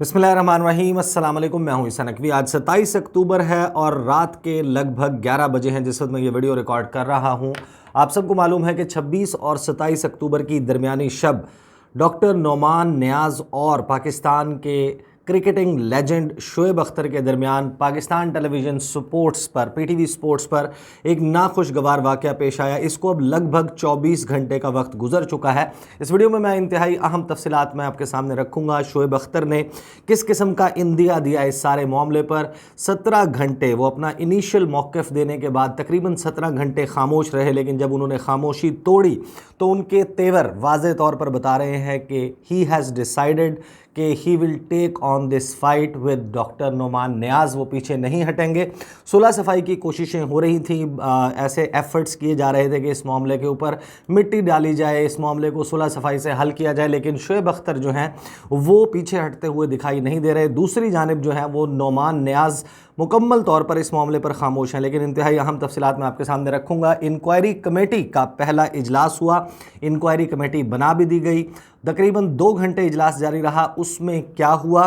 बिस्मिल्लाहिर्रहमानिर्रहीम। अस्सलाम वालेकुम। मैं हूं ईसा नकवी। आज 27 अक्टूबर है और रात के लगभग 11 बजे हैं जिस वक्त मैं ये वीडियो रिकॉर्ड कर रहा हूं। आप सबको मालूम है कि 26 और 27 अक्टूबर की दरमियानी शब डॉक्टर नोमान नियाज़ और पाकिस्तान के क्रिकेटिंग लेजेंड शोएब अख्तर के दरमियान पाकिस्तान टेलीविज़न स्पोर्ट्स पर पीटीवी स्पोर्ट्स पर एक नाखुशगवार वाक़या पेश आया। इसको अब लगभग 24 घंटे का वक्त गुजर चुका है। इस वीडियो में मैं इंतहाई अहम तफसीलात मैं आपके सामने रखूँगा। शोएब अख्तर ने किस किस्म का इंदिया दिया इस सारे मामले पर। 17 घंटे वो अपना इनिशियल मौक़िफ़ देने के बाद तकरीबन 17 घंटे खामोश रहे, लेकिन जब उन्होंने खामोशी तोड़ी तो उनके तेवर वाज़े तौर पर बता रहे हैं कि ही हैज़ डिसाइडेड कि he will take on this fight with doctor Noman Niaz. वो पीछे नहीं हटेंगे। सुलह सफाई की कोशिशें हो रही थी, ऐसे एफ़र्ट्स किए जा रहे थे कि इस मामले के ऊपर मिट्टी डाली जाए, इस मामले को सुलह सफाई से हल किया जाए, लेकिन शोएब अख्तर जो हैं वो पीछे हटते हुए दिखाई नहीं दे रहे। दूसरी जानिब जो है वो नोमान नियाज़ मुकम्मल तौर पर इस मामले पर खामोश हैं, लेकिन इंतहाई अहम तफसीलात मैं आपके सामने रखूँगा। इंक्वायरी कमेटी का पहला इजलास हुआ, इंक्वायरी कमेटी बना भी दी गई। तकरीबन 2 घंटे इजलास जारी रहा। उसमें क्या हुआ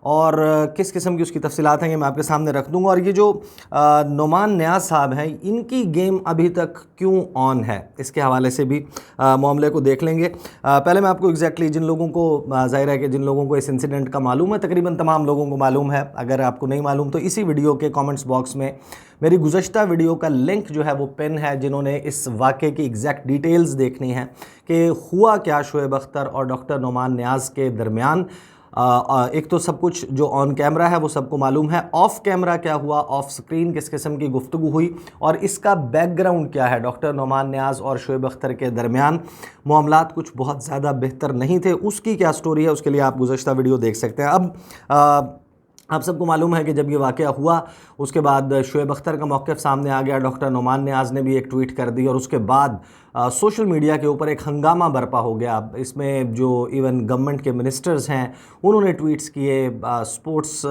और किस किस्म की उसकी तफसीलात हैं ये मैं आपके सामने रख दूंगा। और ये जो नोमान नियाज़ साहब हैं, इनकी गेम अभी तक क्यों ऑन है, इसके हवाले से भी मामले को देख लेंगे। पहले मैं आपको एग्जैक्टली जिन लोगों को ज़ाहिर है कि जिन लोगों को इस इंसिडेंट का मालूम है, तकरीबन तमाम लोगों को मालूम है। अगर आपको नहीं मालूम तो इसी वीडियो के कमेंट्स बॉक्स में मेरी गुज़श्ता वीडियो का लिंक जो है वो पिन है। जिन्होंने इस वाक़े की एग्जैक्ट डिटेल्स देखनी है कि हुआ क्या शोएब अख्तर और डॉक्टर नोमान नियाज़ के दरमियान, एक तो सब कुछ जो ऑन कैमरा है वो सबको मालूम है, ऑफ़ कैमरा क्या हुआ, ऑफ़ स्क्रीन किस किस्म की गुफ्तगू हुई और इसका बैकग्राउंड क्या है। डॉक्टर नोमान नियाज़ और शोएब अख्तर के दरमियान मामलात कुछ बहुत ज़्यादा बेहतर नहीं थे, उसकी क्या स्टोरी है उसके लिए आप गुज़श्ता वीडियो देख सकते हैं। अब आप सबको मालूम है कि जब ये वाक़या हुआ उसके बाद शोएब अख्तर का मौक़िफ़ सामने आ गया, डॉक्टर नोमान नियाज़ ने भी एक ट्वीट कर दी और उसके बाद सोशल मीडिया के ऊपर एक हंगामा बरपा हो गया। इसमें जो इवन गवर्नमेंट के मिनिस्टर्स हैं उन्होंने ट्वीट्स किए, स्पोर्ट्स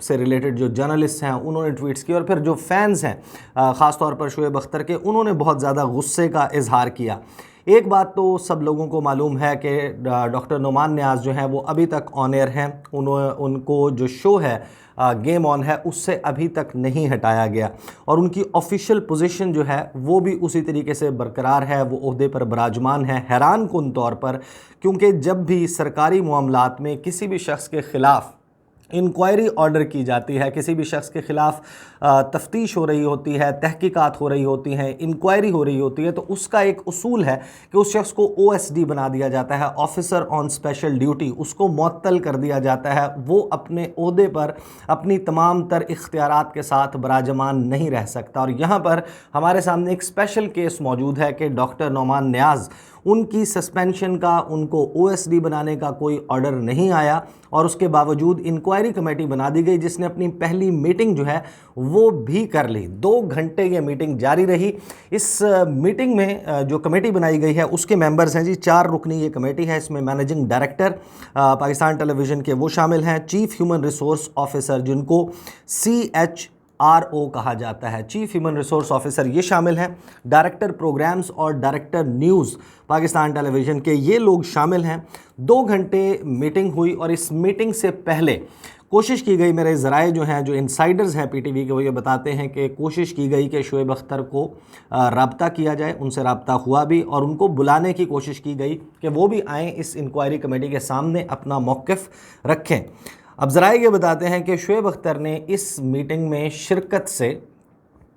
से रिलेटेड जो जर्नलिस्ट हैं उन्होंने ट्वीट्स किए और फिर जो फैंस हैं ख़ास तौर पर शोएब अख्तर के, उन्होंने बहुत ज़्यादा गुस्से का इजहार किया। एक बात तो सब लोगों को मालूम है कि डॉक्टर नोमान नियाज़ जो हैं वो अभी तक ऑन एयर हैं। उनको जो शो है गेम ऑन है उससे अभी तक नहीं हटाया गया और उनकी ऑफिशियल पोजीशन जो है वो भी उसी तरीके से बरकरार है, वो ओहदे पर बराजमान है। हैरान कुन तौर पर, क्योंकि जब भी सरकारी मामलात में किसी भी शख्स के ख़िलाफ़ इंक्वायरी ऑर्डर की जाती है, किसी भी शख्स के ख़िलाफ़ तफ्तीश हो रही होती है, तहकीकात हो रही होती हैं, इंक्वायरी हो रही होती है, तो उसका एक उसूल है कि उस शख्स को OSD बना दिया जाता है, ऑफिसर ऑन स्पेशल ड्यूटी, उसको मुअत्तल कर दिया जाता है। वो अपने ओहदे पर अपनी तमाम तर इख्तियारात के साथ बराजमान नहीं रह सकता। और यहाँ पर हमारे सामने एक स्पेशल केस मौजूद है कि डॉक्टर नोमान नियाज़, उनकी सस्पेंशन का, उनको OSD बनाने का कोई ऑर्डर नहीं आया और उसके बावजूद इंक्वायरी कमेटी बना दी गई जिसने अपनी पहली मीटिंग जो है वो भी कर ली। 2 घंटे ये मीटिंग जारी रही। इस मीटिंग में जो कमेटी बनाई गई है उसके मेंबर्स हैं जी, 4 रुकनी ये कमेटी है। इसमें मैनेजिंग डायरेक्टर पाकिस्तान टेलीविज़न के वो शामिल हैं, चीफ़ ह्यूमन रिसोर्स ऑफिसर जिनको CHRO कहा जाता है, चीफ़ ह्यूमन रिसोर्स ऑफिसर ये शामिल हैं, डायरेक्टर प्रोग्राम्स और डायरेक्टर न्यूज़ पाकिस्तान टेलीविज़न के ये लोग शामिल हैं। 2 घंटे मीटिंग हुई और इस मीटिंग से पहले कोशिश की गई, मेरे ज़राए जो हैं, जो इंसाइडर्स हैं PTV के, वो ये बताते हैं कि कोशिश की गई कि शोएब अख्तर को रब्ता किया जाए। उनसे रब्ता हुआ भी और उनको बुलाने की कोशिश की गई कि वो भी आएँ, इस इंक्वायरी कमेटी के सामने अपना मौक़िफ़ रखें। अब ज़राए ये बताते हैं कि शोएब अख्तर ने इस मीटिंग में शिरकत से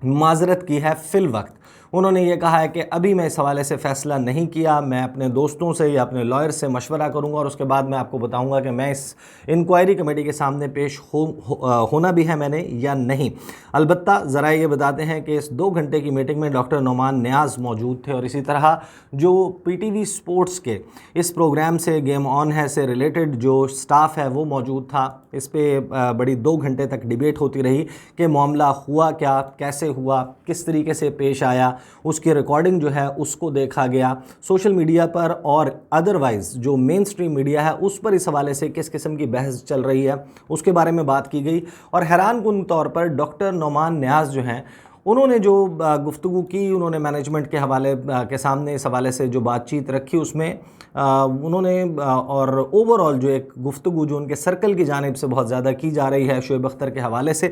माज़रत की है फ़िल वक्त। उन्होंने ये कहा है कि अभी मैं इस हवाले से फ़ैसला नहीं किया, मैं अपने दोस्तों से या अपने लॉयर से मशवरा करूंगा और उसके बाद मैं आपको बताऊंगा कि मैं इस इंक्वायरी कमेटी के सामने पेश होना भी है मैंने या नहीं। अलबत्ता ज़रा ये बताते हैं कि इस 2 घंटे की मीटिंग में डॉक्टर नोमान नियाज़ मौजूद थे और इसी तरह जो PTV स्पोर्ट्स के इस प्रोग्राम से गेम ऑन है से रिलेटेड जो स्टाफ है वो मौजूद था। इस पर बड़ी 2 घंटे तक डिबेट होती रही कि मामला हुआ क्या, कैसे हुआ, किस तरीके से पेश आया। उसकी रिकॉर्डिंग जो है उसको देखा गया सोशल मीडिया पर और अदरवाइज़ जो मेन स्ट्रीम मीडिया है उस पर इस हवाले से किस किस्म की बहस चल रही है उसके बारे में बात की गई। और हैरान कुन तौर पर डॉक्टर नोमान नियाज़ जो हैं انہوں نے جو گفتگو کی، انہوں نے مینجمنٹ کے حوالے کے سامنے اس حوالے سے جو بات چیت رکھی، اس میں انہوں نے اور اوور آل جو ایک گفتگو جو ان کے سرکل کی جانب سے بہت زیادہ کی جا رہی ہے شعیب اختر کے حوالے سے،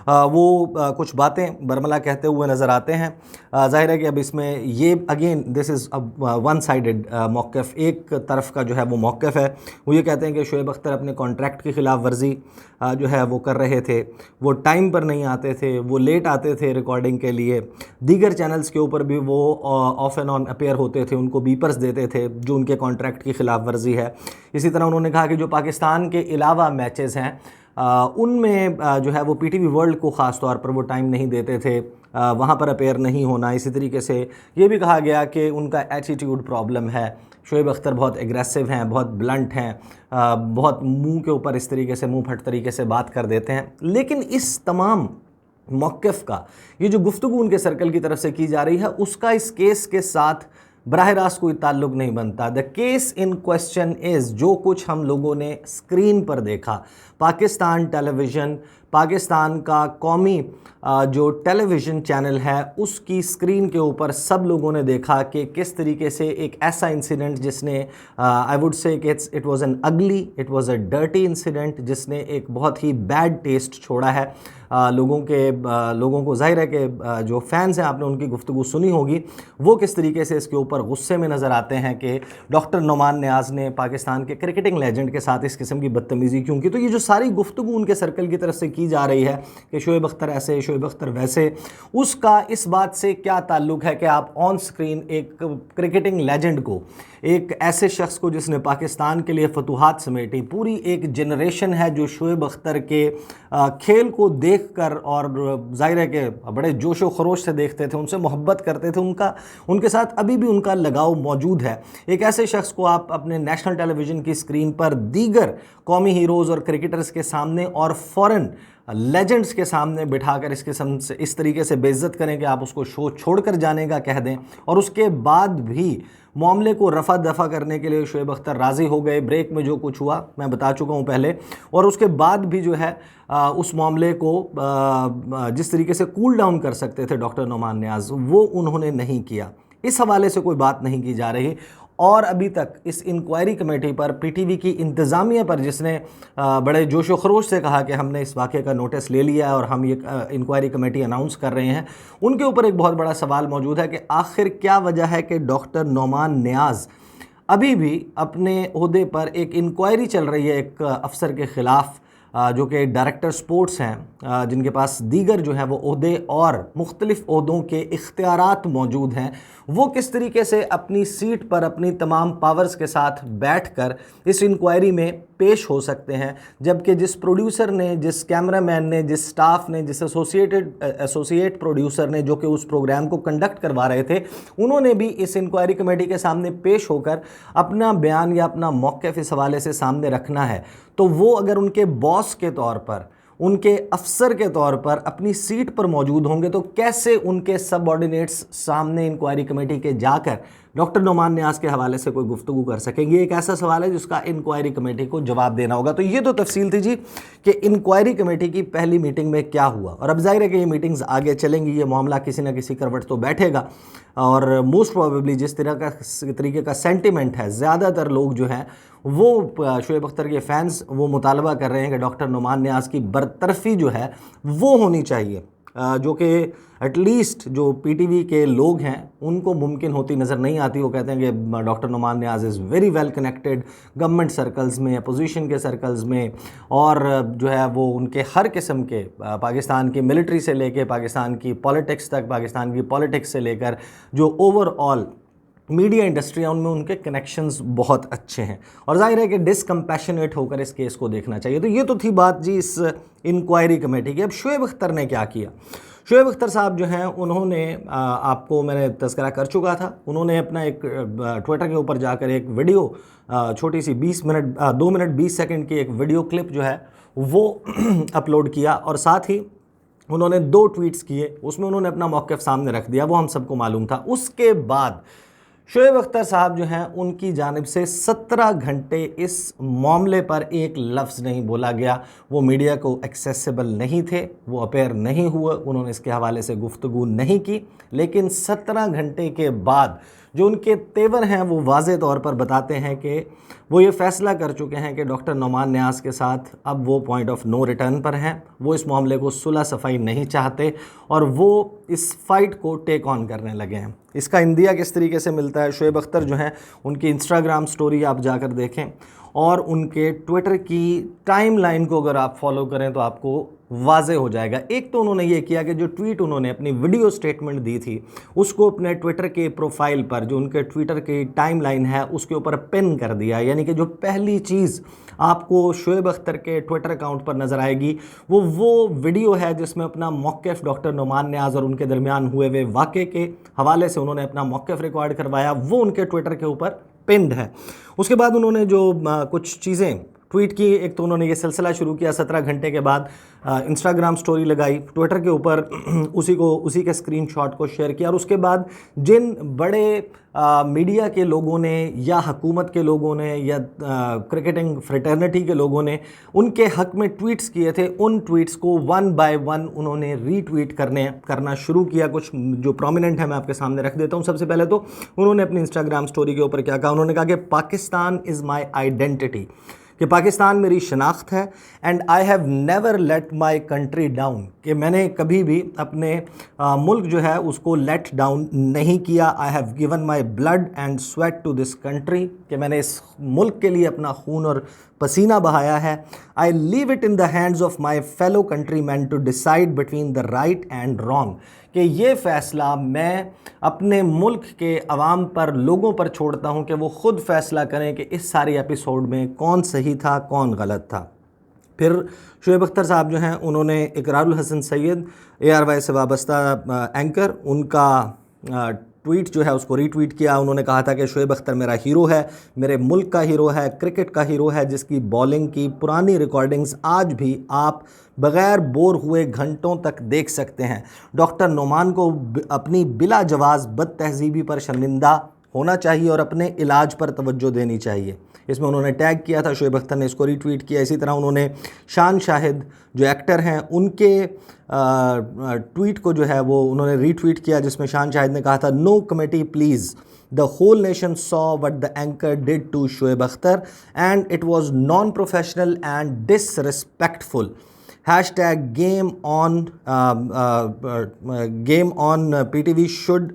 وہ کچھ باتیں برملا کہتے ہوئے نظر آتے ہیں۔ ظاہر ہے کہ اب اس میں یہ again this is one sided موقف، ایک طرف کا جو ہے وہ موقف ہے۔ وہ یہ کہتے ہیں کہ شعیب اختر اپنے کانٹریکٹ کی خلاف ورزی جو ہے وہ کر رہے تھے، وہ ٹائم پر نہیں آتے تھے، وہ لیٹ آتے تھے ریکارڈنگ کے لیے، دیگر چینلز کے اوپر بھی وہ آف اینڈ آن اپیئر ہوتے تھے، ان کو بیپرز دیتے تھے جو ان کے کانٹریکٹ کی خلاف ورزی ہے۔ اسی طرح انہوں نے کہا کہ جو پاکستان کے علاوہ میچز ہیں ان میں جو ہے وہ پی ٹی وی ورلڈ کو خاص طور پر وہ ٹائم نہیں دیتے تھے، وہاں پر اپیئر نہیں ہونا۔ اسی طریقے سے یہ بھی کہا گیا کہ ان کا ایٹیٹیوڈ پرابلم ہے، شعیب اختر بہت ایگریسو ہیں، بہت بلنٹ ہیں، بہت منہ کے اوپر اس طریقے سے منہ پھٹ طریقے سے بات کر دیتے ہیں۔ لیکن اس تمام موقف کا، یہ جو گفتگو ان کے سرکل کی طرف سے کی جا رہی ہے، اس کا اس کیس کے ساتھ براہ راست کوئی تعلق نہیں بنتا۔ دا کیس ان کوسچن از، جو کچھ ہم لوگوں نے اسکرین پر دیکھا، پاکستان ٹیلی ویژن، پاکستان کا قومی جو ٹیلی ویژن چینل ہے، اس کی اسکرین کے اوپر سب لوگوں نے دیکھا کہ کس طریقے سے ایک ایسا انسیڈنٹ جس نے آئی ووڈ سے کہ اٹ واز این اگلی، it was a dirty incident, جس نے ایک بہت ہی بیڈ ٹیسٹ چھوڑا ہے لوگوں کو۔ ظاہر ہے کہ جو فینز ہیں، آپ نے ان کی گفتگو سنی ہوگی، وہ کس طریقے سے اس کے اوپر غصے میں نظر آتے ہیں کہ ڈاکٹر نعمان نیاز نے پاکستان کے کرکٹنگ لیجنڈ کے ساتھ اس قسم کی بدتمیزی کیوں کی۔ تو یہ جو ساری گفتگو ان کے سرکل کی طرف سے کی جا رہی ہے کہ شعیب اختر ایسے، شعیب اختر ویسے، اس کا اس بات سے کیا تعلق ہے کہ آپ آن سکرین ایک کرکٹنگ لیجنڈ کو، ایک ایسے شخص کو جس نے پاکستان کے لیے فتوحات سمیٹی، پوری ایک جنریشن ہے جو شعیب اختر کے کھیل کو دیکھ کر اور ظاہر ہے کہ بڑے جوش و خروش سے دیکھتے تھے، ان سے محبت کرتے تھے، ان کے ساتھ ابھی بھی ان کا لگاؤ موجود ہے۔ ایک ایسے شخص کو آپ اپنے نیشنل ٹیلی ویژن کی اسکرین پر دیگر قومی ہیروز اور کرکٹرز کے سامنے اور فورن لیجنڈز کے سامنے بٹھا کر اس قسم سے اس طریقے سے بے عزت کریں کہ آپ اس کو شو چھوڑ کر جانے کا کہہ دیں، اور اس کے بعد بھی معاملے کو رفع دفع کرنے کے لیے شعیب اختر راضی ہو گئے۔ بریک میں جو کچھ ہوا میں بتا چکا ہوں پہلے، اور اس کے بعد بھی جو ہے اس معاملے کو جس طریقے سے کول ڈاؤن کر سکتے تھے ڈاکٹر نعمان نیاز، وہ انہوں نے نہیں کیا۔ اس حوالے سے کوئی بات نہیں کی جا رہی، اور ابھی تک اس انکوائری کمیٹی پر پی ٹی وی کی انتظامیہ پر، جس نے بڑے جوش و خروش سے کہا کہ ہم نے اس واقعے کا نوٹس لے لیا ہے اور ہم یہ انکوائری کمیٹی اناؤنس کر رہے ہیں، ان کے اوپر ایک بہت بڑا سوال موجود ہے کہ آخر کیا وجہ ہے کہ ڈاکٹر نعمان نیاز ابھی بھی اپنے عہدے پر، ایک انکوائری چل رہی ہے ایک افسر کے خلاف جو کہ ڈائریکٹر سپورٹس ہیں، جن کے پاس دیگر جو ہیں وہ عہدے اور مختلف عہدوں کے اختیارات موجود ہیں، وہ کس طریقے سے اپنی سیٹ پر اپنی تمام پاورز کے ساتھ بیٹھ کر اس انکوائری میں پیش ہو سکتے ہیں، جبکہ جس پروڈیوسر نے، جس کیمرہ مین نے، جس سٹاف نے، جس ایسوسیٹ پروڈیوسر نے جو کہ اس پروگرام کو کنڈکٹ کروا رہے تھے، انہوں نے بھی اس انکوائری کمیٹی کے سامنے پیش ہو کر اپنا بیان یا اپنا موقف اس حوالے سے سامنے رکھنا ہے۔ تو وہ اگر ان کے باس کے طور پر، ان کے افسر کے طور پر اپنی سیٹ پر موجود ہوں گے، تو کیسے ان کے سب آرڈینیٹس سامنے انکوائری کمیٹی کے جا کر ڈاکٹر نعمان نیاز کے حوالے سے کوئی گفتگو کر سکیں گے؟ ایک ایسا سوال ہے جس کا انکوائری کمیٹی کو جواب دینا ہوگا۔ تو یہ تو تفصیل تھی جی کہ انکوائری کمیٹی کی پہلی میٹنگ میں کیا ہوا، اور اب ظاہر ہے کہ یہ میٹنگز آگے چلیں گی، یہ معاملہ کسی نہ کسی کروٹ تو بیٹھے گا، اور موسٹ پروبیبلی جس طریقے کا سینٹیمنٹ ہے، زیادہ تر لوگ جو ہیں وہ شعیب اختر کے فینس وہ مطالبہ کر رہے ہیں کہ ڈاکٹر نعمان نیاز کی برطرفی جو ہے وہ ہونی چاہیے، جو کہ ایٹ لیسٹ جو پی ٹی وی کے لوگ ہیں ان کو ممکن ہوتی نظر نہیں آتی۔ وہ کہتے ہیں کہ doctor Nauman Niaz is very well connected government circles میں، اپوزیشن کے سرکلز میں، اور جو ہے وہ ان کے ہر قسم کے پاکستان کی ملٹری سے لے کے پاکستان کی پالیٹکس تک، پاکستان کی پالیٹکس سے لے کر جو اوور آل میڈیا انڈسٹری ہے، ان میں ان کے کنیکشنز بہت اچھے ہیں، اور ظاہر ہے کہ ڈسکمپیشنیٹ ہو کر اس کیس کو دیکھنا چاہیے۔ تو یہ تو تھی بات جی اس انکوائری کمیٹی کی۔ اب شعیب اختر نے کیا کیا؟ شعیب اختر صاحب جو ہیں انہوں نے آپ کو میں نے تذکرہ کر چکا تھا، انہوں نے اپنا ایک ٹویٹر کے اوپر جا کر ایک ویڈیو، چھوٹی سی 2 منٹ 20 سیکنڈ کی ایک ویڈیو کلپ جو ہے وہ اپلوڈ کیا، اور ساتھ ہی انہوں نے 2 ٹویٹس کیے، اس میں انہوں نے اپنا موقف سامنے رکھ دیا، وہ ہم سب کو معلوم تھا۔ اس کے بعد शोएब अख्तर साहब जो हैं उनकी जानिब से 17 घंटे इस मामले पर एक लफ्ज़ नहीं बोला गया। वो मीडिया को एक्सेसिबल नहीं थे, वो अपेयर नहीं हुए, उन्होंने इसके हवाले से गुफ्तगू नहीं की। लेकिन 17 घंटे के बाद जो उनके तेवर हैं वो वाज़े तौर पर बताते हैं कि वो ये फ़ैसला कर चुके हैं कि डॉक्टर नोमान नियाज़ के साथ अब वो पॉइंट ऑफ नो रिटर्न पर हैं। वो इस मामले को सुलह सफ़ाई नहीं चाहते और वो इस फ़ाइट को टेक ऑन करने लगे हैं। इसका इंदिया किस तरीके से मिलता है, शोएब अख्तर जो हैं उनकी इंस्टाग्राम स्टोरी आप जाकर देखें और उनके ट्विटर की टाइमलाइन को अगर आप फॉलो करें तो आपको वाज़े हो जाएगा। एक तो उन्होंने ये किया कि जो ट्वीट उन्होंने अपनी वीडियो स्टेटमेंट दी थी उसको अपने ट्विटर के प्रोफाइल पर, जो उनके ट्विटर की टाइमलाइन है उसके ऊपर पिन कर दिया। यानी कि जो पहली चीज़ आपको शोएब अख्तर के ट्विटर अकाउंट पर नज़र आएगी वो वीडियो है जिसमें अपना मौक़िफ़ डॉक्टर नोमान नियाज़ और उनके दरमियान हुए हुए वाक़े के हवाले से उन्होंने अपना मौक़िफ़ रिकॉर्ड करवाया, वो उनके ट्विटर के ऊपर पिन्ड है। उसके बाद उन्होंने जो कुछ चीज़ें ट्वीट की, एक तो उन्होंने ये सिलसिला शुरू किया 17 घंटे के बाद, इंस्टाग्राम स्टोरी लगाई, ट्विटर के ऊपर उसी के स्क्रीनशॉट को शेयर किया और उसके बाद जिन बड़े मीडिया के लोगों ने या हुकूमत के लोगों ने या क्रिकेटिंग फ्रेटर्निटी के लोगों ने उनके हक में ट्वीट्स किए थे, उन ट्वीट्स को वन बाय वन उन्होंने रीट्वीट करना शुरू किया। कुछ जो प्रोमिनेंट है मैं आपके सामने रख देता हूँ। सबसे पहले तो उन्होंने अपनी इंस्टाग्राम स्टोरी के ऊपर क्या कहा, उन्होंने कहा कि पाकिस्तान इज़ माई आइडेंटिटी, कि पाकिस्तान मेरी शनाख्त है, and I have never let my country down, कि मैंने कभी भी अपने मुल्क जो है उसको लेट डाउन नहीं किया। I have given my blood and sweat to this country, कि मैंने इस मुल्क के लिए अपना खून और पसीना बहाया है। I leave it in the hands of my fellow country man to decide between the right and wrong, कि ये फ़ैसला मैं अपने मुल्क के अवाम पर, लोगों पर छोड़ता हूँ कि वो ख़ुद फ़ैसला करें कि इस सारी एपिसोड में कौन सही था कौन गलत था। फिर शोएब अख्तर साहब जो हैं उन्होंने इकरारुल हसन सैयद ARY से वाबस्ता एंकर, उनका ट्वीट जो है उसको रीट्वीट किया। उन्होंने कहा था कि शोएब अख्तर मेरा हीरो है, मेरे मुल्क का हीरो है, क्रिकेट का हीरो है, जिसकी बॉलिंग की पुरानी रिकॉर्डिंग्स आज भी आप बग़ैर बोर हुए घंटों तक देख सकते हैं। डॉक्टर नोमान को अपनी बिला जवाज़ बद तहज़ीबी पर शर्मिंदा होना चाहिए और अपने इलाज पर तवज्जो देनी चाहिए। इसमें उन्होंने टैग किया था, शोएब अख्तर ने इसको रीट्वीट किया। इसी तरह उन्होंने शान शाहिद जो एक्टर हैं उनके ट्वीट को जो है वो उन्होंने रीट्वीट किया, जिसमें शान शाहिद ने कहा था, no committee please, the whole nation saw what the anchor did to Shoaib Akhtar and it was non professional and disrespectful. #game on PTV should,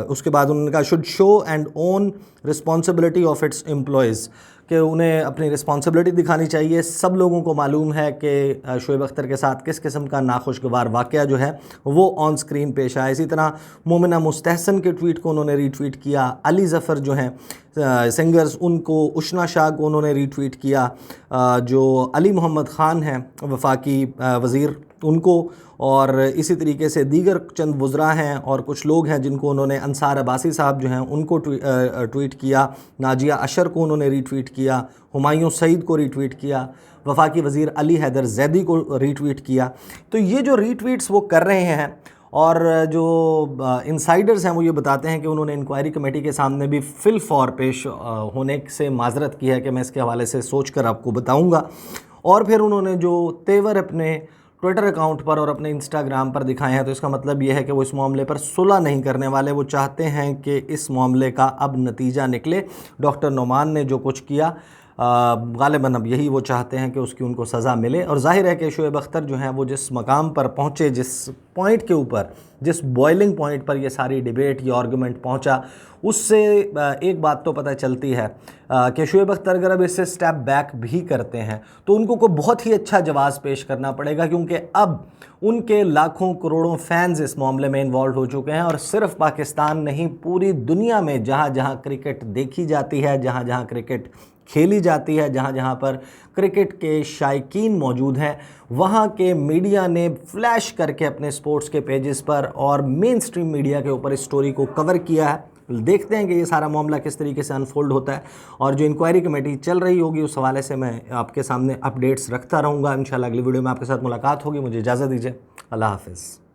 उसके बाद उन्होंने कहा should show and own responsibility of its employees, कि उन्हें अपनी responsibility दिखानी चाहिए। सब लोगों को मालूम है कि शोएब अख्तर के साथ किस किस्म का नाखुशगवार वाक़या जो है वो ऑन स्क्रीन पेश आया। इसी तरह मोमिना मुस्तहसन के ट्वीट को उन्होंने रीट्वीट किया। अली ज़फ़र जो हैं सिंगर्स, उनको, उशना शाह को उन्होंने रीट्वीट किया। जो अली मोहम्मद ख़ान हैं वफाकी वज़ीर, उनको, और इसी तरीके से दीगर चंद वज़रा हैं और कुछ लोग हैं जिनको उन्होंने, अंसार अब्बासी साहब जो हैं उनको ट्वीट किया। नाजिया अशर को उन्होंने रीट्वीट किया। हुमायूं सईद को रीट्वीट किया। वफाकी वज़ीर अली हैदर ज़ैदी को रीट्वीट किया। तो ये जो रीट्वीट्स वो कर रहे हैं, और जो इंसाइडर्स हैं वो ये बताते हैं कि उन्होंने इंक्वायरी कमेटी के सामने भी फिल फॉर पेश होने से माजरत की है कि मैं इसके हवाले से सोच कर आपको बताऊँगा। और फिर उन्होंने जो तेवर अपने ट्विटर अकाउंट पर और अपने इंस्टाग्राम पर दिखाए हैं, तो इसका मतलब ये है कि वो इस मामले पर सुलह नहीं करने वाले। वो चाहते हैं कि इस मामले का अब नतीजा निकले। डॉक्टर नोमान ने जो कुछ किया, गालिबन अब यही वो चाहते हैं कि उसकी उनको सज़ा मिले। और ज़ाहिर है कि शोएब अख्तर जो हैं वो जिस मकाम पर पहुँचे, जिस पॉइंट के ऊपर, जिस बॉइलिंग पॉइंट पर ये सारी डिबेट, ये आर्गूमेंट पहुँचा, उससे एक बात तो पता चलती है कि शोएब अख्तर अगर अब इससे स्टेप बैक भी करते हैं तो उनको को बहुत ही अच्छा जवाब पेश करना पड़ेगा, क्योंकि अब उनके लाखों करोड़ों फैंस इस मामले में इन्वॉल्व हो चुके हैं। और सिर्फ पाकिस्तान नहीं, पूरी दुनिया में जहाँ जहाँ क्रिकेट देखी जाती है, जहाँ जहाँ क्रिकेट खेली जाती है, जहाँ जहाँ पर क्रिकेट के शायकीन मौजूद हैं, वहाँ के मीडिया ने फ्लैश करके अपने स्पोर्ट्स के पेजेस पर और मेन स्ट्रीम मीडिया के ऊपर इस स्टोरी को कवर किया है। देखते हैं कि ये सारा मामला किस तरीके से अनफोल्ड होता है, और जो इंक्वायरी कमेटी चल रही होगी उस हवाले से मैं आपके सामने अपडेट्स रखता रहूँगा। इंशाल्लाह अगली वीडियो में आपके साथ मुलाकात होगी। मुझे इजाज़त दीजिए। अल्लाह हाफ़िज़।